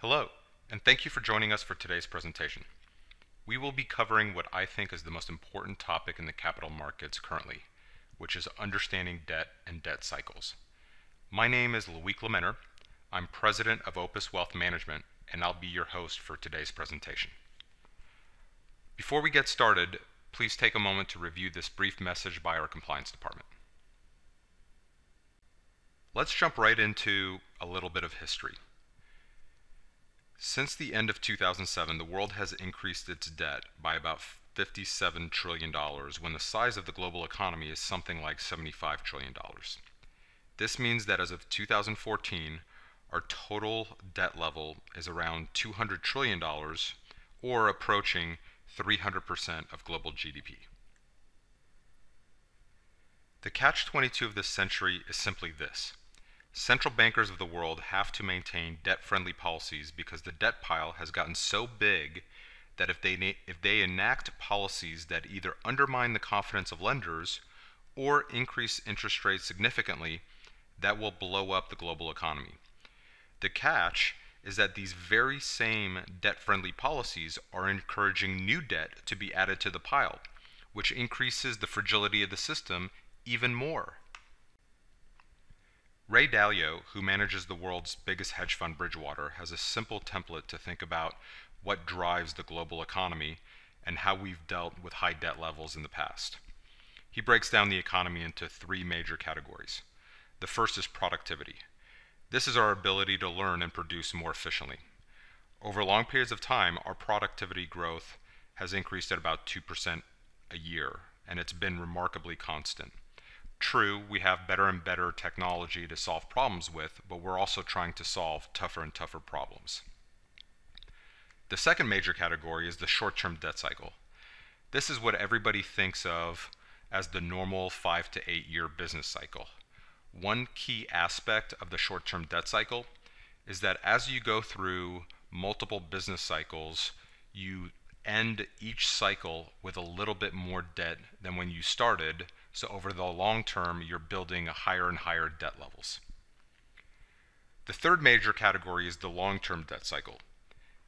Hello, and thank you for joining us for today's presentation. We will be covering what I think is the most important topic in the capital markets currently, which is understanding debt and debt cycles. My name is Loic Lemenner. I'm president of Opus Wealth Management, and I'll be your host for today's presentation. Before we get started, please take a moment to review this brief message by our compliance department. Let's jump right into a little bit of history. Since the end of 2007, the world has increased its debt by about $57 trillion when the size of the global economy is something like $75 trillion. This means that as of 2014, our total debt level is around $200 trillion or approaching 300% of global GDP. The catch-22 of this century is simply this. Central bankers of the world have to maintain debt-friendly policies because the debt pile has gotten so big that if they enact policies that either undermine the confidence of lenders or increase interest rates significantly, that will blow up the global economy. The catch is that these very same debt-friendly policies are encouraging new debt to be added to the pile, which increases the fragility of the system even more. Ray Dalio, who manages the world's biggest hedge fund Bridgewater, has a simple template to think about what drives the global economy and how we've dealt with high debt levels in the past. He breaks down the economy into three major categories. The first is productivity. This is our ability to learn and produce more efficiently. Over long periods of time, our productivity growth has increased at about 2% a year, and it's been remarkably constant. True, we have better and better technology to solve problems with, but we're also trying to solve tougher and tougher problems. The second major category is the short-term debt cycle. This is what everybody thinks of as the normal 5 to 8 year business cycle. One key aspect of the short-term debt cycle is that as you go through multiple business cycles, you end each cycle with a little bit more debt than when you started, so over the long term, you're building higher and higher debt levels. The third major category is the long-term debt cycle.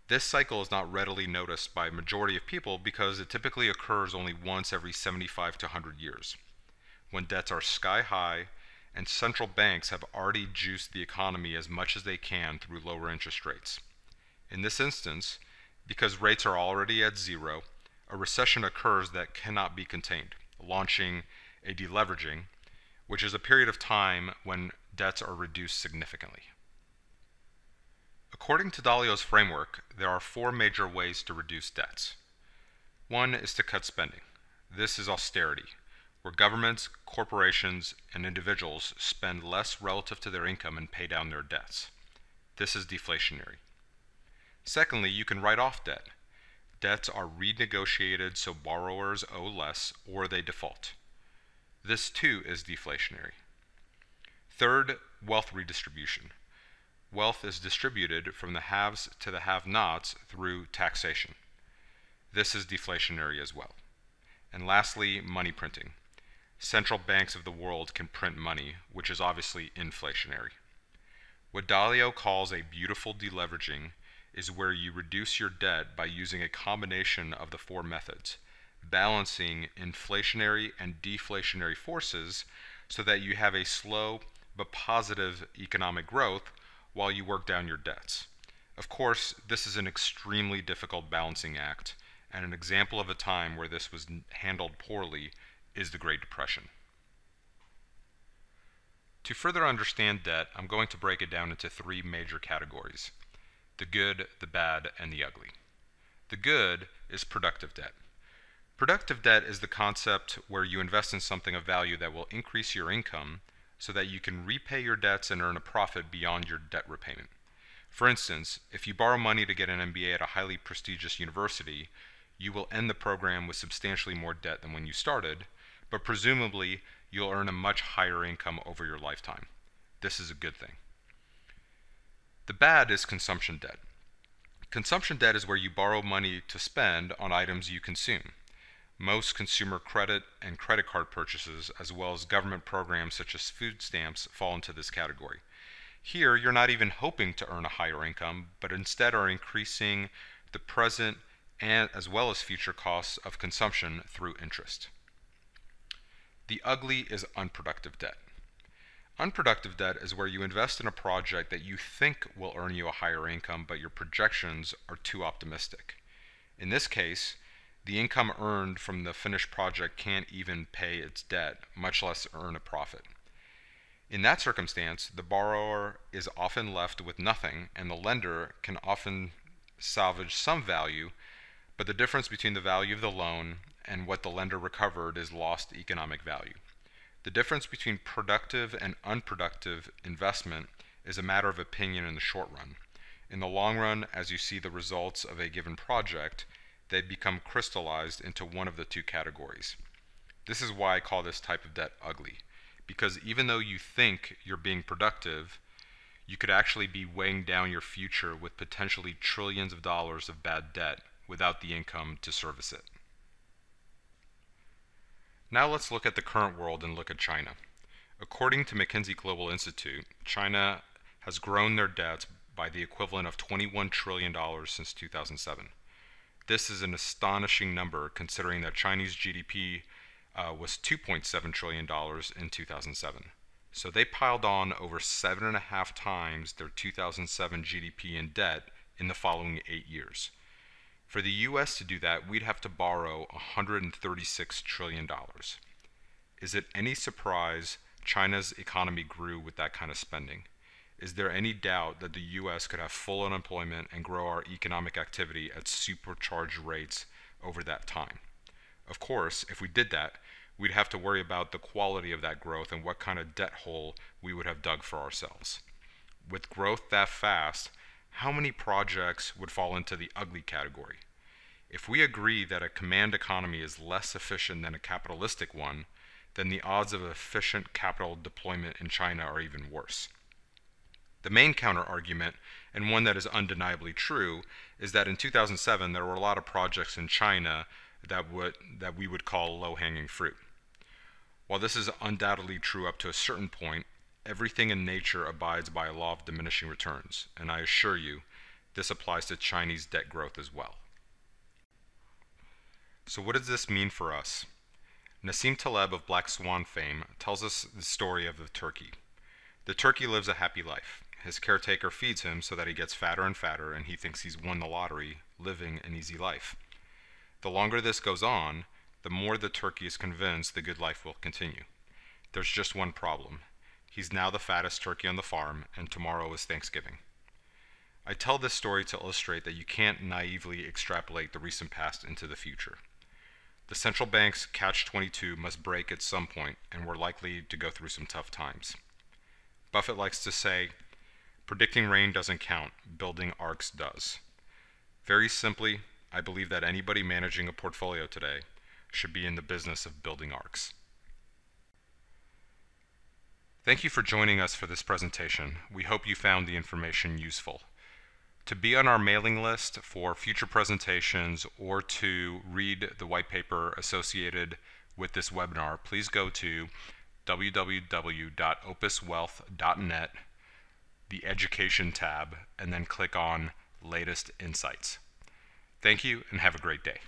This cycle is not readily noticed by a majority of people because it typically occurs only once every 75 to 100 years, when debts are sky high and central banks have already juiced the economy as much as they can through lower interest rates. In this instance, because rates are already at zero, a recession occurs that cannot be contained, launching a deleveraging, which is a period of time when debts are reduced significantly. According to Dalio's framework, there are four major ways to reduce debts. One is to cut spending. This is austerity, where governments, corporations, and individuals spend less relative to their income and pay down their debts. This is deflationary. Secondly, you can write off debt. Debts are renegotiated so borrowers owe less or they default. This too is deflationary. Third, wealth redistribution. Wealth is distributed from the haves to the have-nots through taxation. This is deflationary as well. And lastly, money printing. Central banks of the world can print money, which is obviously inflationary. What Dalio calls a beautiful deleveraging is where you reduce your debt by using a combination of the four methods, balancing inflationary and deflationary forces so that you have a slow but positive economic growth while you work down your debts. Of course, this is an extremely difficult balancing act, and an example of a time where this was handled poorly is the Great Depression. To further understand debt, I'm going to break it down into three major categories: the good, the bad, and the ugly. The good is productive debt. Productive debt is the concept where you invest in something of value that will increase your income so that you can repay your debts and earn a profit beyond your debt repayment. For instance, if you borrow money to get an MBA at a highly prestigious university, you will end the program with substantially more debt than when you started, but presumably you'll earn a much higher income over your lifetime. This is a good thing. The bad is consumption debt. Consumption debt is where you borrow money to spend on items you consume. Most consumer credit and credit card purchases, as well as government programs such as food stamps, fall into this category. Here, you're not even hoping to earn a higher income, but instead are increasing the present and as well as future costs of consumption through interest. The ugly is unproductive debt. Unproductive debt is where you invest in a project that you think will earn you a higher income, but your projections are too optimistic. In this case, the income earned from the finished project can't even pay its debt, much less earn a profit. In that circumstance, the borrower is often left with nothing, and the lender can often salvage some value, but the difference between the value of the loan and what the lender recovered is lost economic value. The difference between productive and unproductive investment is a matter of opinion in the short run. In the long run, as you see the results of a given project, they become crystallized into one of the two categories. This is why I call this type of debt ugly, because even though you think you're being productive, you could actually be weighing down your future with potentially trillions of dollars of bad debt without the income to service it. Now let's look at the current world and look at China. According to McKinsey Global Institute, China has grown their debts by the equivalent of $21 trillion since 2007. This is an astonishing number considering that Chinese GDP was $2.7 trillion in 2007. So they piled on over 7.5 times their 2007 GDP in debt in the following 8 years. For the US to do that, we'd have to borrow $136 trillion. Is it any surprise China's economy grew with that kind of spending? Is there any doubt that the US could have full unemployment and grow our economic activity at supercharged rates over that time? Of course, if we did that, we'd have to worry about the quality of that growth and what kind of debt hole we would have dug for ourselves. With growth that fast, how many projects would fall into the ugly category? If we agree that a command economy is less efficient than a capitalistic one, then the odds of efficient capital deployment in China are even worse. The main counter-argument, and one that is undeniably true, is that in 2007 there were a lot of projects in China that we would call low-hanging fruit. While this is undoubtedly true up to a certain point, everything in nature abides by a law of diminishing returns, and I assure you, this applies to Chinese debt growth as well. So what does this mean for us? Nassim Taleb of Black Swan fame tells us the story of the turkey. The turkey lives a happy life. His caretaker feeds him so that he gets fatter and fatter and he thinks he's won the lottery, living an easy life. The longer this goes on, the more the turkey is convinced the good life will continue. There's just one problem. He's now the fattest turkey on the farm, and tomorrow is Thanksgiving. I tell this story to illustrate that you can't naively extrapolate the recent past into the future. The central bank's Catch-22 must break at some point, and we're likely to go through some tough times. Buffett likes to say, predicting rain doesn't count, building arcs does. Very simply, I believe that anybody managing a portfolio today should be in the business of building arcs. Thank you for joining us for this presentation. We hope you found the information useful. To be on our mailing list for future presentations or to read the white paper associated with this webinar, please go to www.opuswealth.net, the Education tab, and then click on Latest Insights. Thank you and have a great day.